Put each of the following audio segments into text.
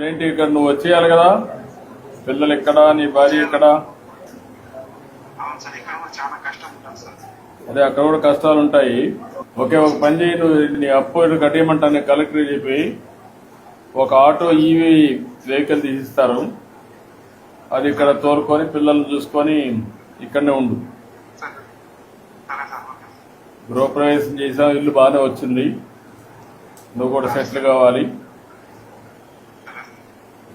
ఏంటి ఇక్కడ నువ్వు వచ్చేయాలి కదా, పిల్లలు ఎక్కడ, నీ భార్య ఎక్కడ? అదే అక్కడ కూడా కష్టాలు ఉంటాయి. ఓకే, ఒక పని చేయి, నువ్వు నీ అప్పు కట్టేయమంటాను కలెక్టర్ చెప్పి ఒక ఆటో ఈవీ వెహికల్ తీసిస్తారు, అది ఇక్కడ తోలుకొని పిల్లల్ని చూసుకొని ఇక్కడనే ఉండు. గృహప్రవేశం చేసావు, ఇల్లు బాగానే వచ్చింది, నువ్వు కూడా సెటిల్ కావాలి.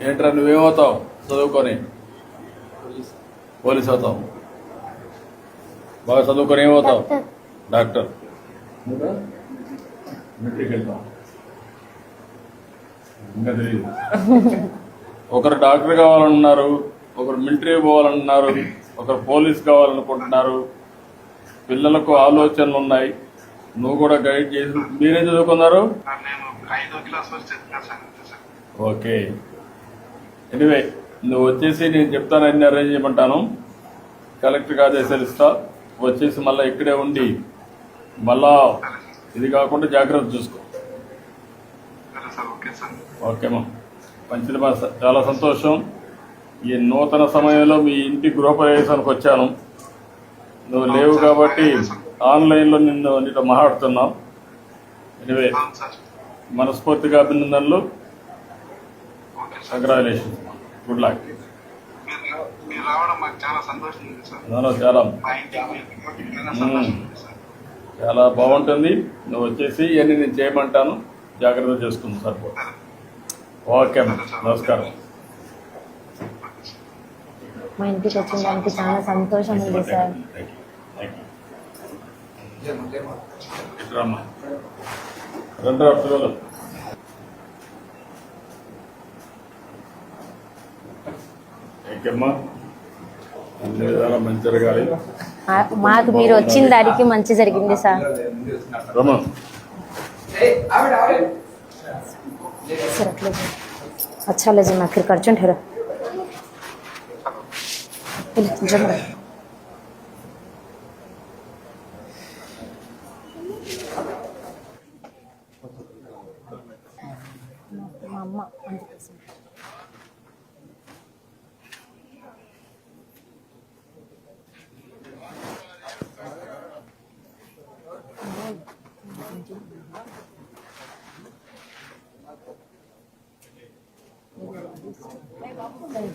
ఏంట్రా నువ్వేమవుతావు చదువుకొని? పోలీస్ అవుతావు. బాగా చదువుకొని ఏమవుతావు? డాక్టర్. మిలిటరీకి వెళ్తావు. ఇంకా తెలియదు. ఒకరు డాక్టర్ కావాలన్నారు, ఒకరు మిలిటరీ పోవాలన్నారు, ఒకరు పోలీస్ కావాలనుకుంటున్నారు. పిల్లలకు ఆలోచనలు ఉన్నాయి, నువ్వు కూడా గైడ్ చేసి. మీరేం చదువుకున్నారు? ఓకే, ఎనివే నువ్వు వచ్చేసి నేను చెప్తాను, అన్ని అరేంజ్ చేయమంటాను, కలెక్టర్కి ఆదేశాలు ఇస్తా. వచ్చేసి మళ్ళీ ఇక్కడే ఉండి మళ్ళా ఇది కాకుండా జాగ్రత్త చూసుకో. ఓకేమా, మంచిది. చాలా సంతోషం. ఈ నూతన సమయంలో మీ ఇంటి గృహప్రవేశానికి వచ్చాను, నువ్వు లేవు కాబట్టి ఆన్లైన్లో నీతో మాట్లాడుతున్నాం. ఎనివే మనస్ఫూర్తిగా అభినందనలు, కంగ్రాచులేషన్స్, గుడ్ లక్. చాలా బాగుంటుంది. నువ్వు వచ్చేసి ఇవన్నీ నేను చేయమంటాను, జాగ్రత్త చేసుకుంది సార్. ఓకే అమ్మా, నమస్కారం. మా ఇంటికి వచ్చిన దానికి చాలా సంతోషం ఉంది సార్. రెండు పిల్లలు అన్ని విధాలా మంచి జరగాలి. మాకు మీరు వచ్చిన దానికి మంచి జరిగింది సార్. सर अच्छा लगे मैं फिर करचन ठहरा అమ్మ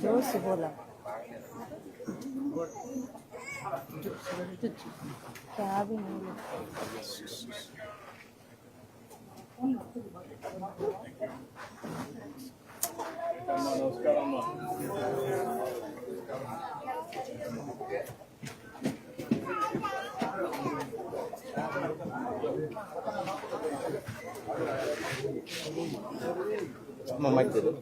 जोर से बोला क्या भी नहीं Mama dulu.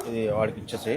ఇది వాడికి ఇచ్చేసి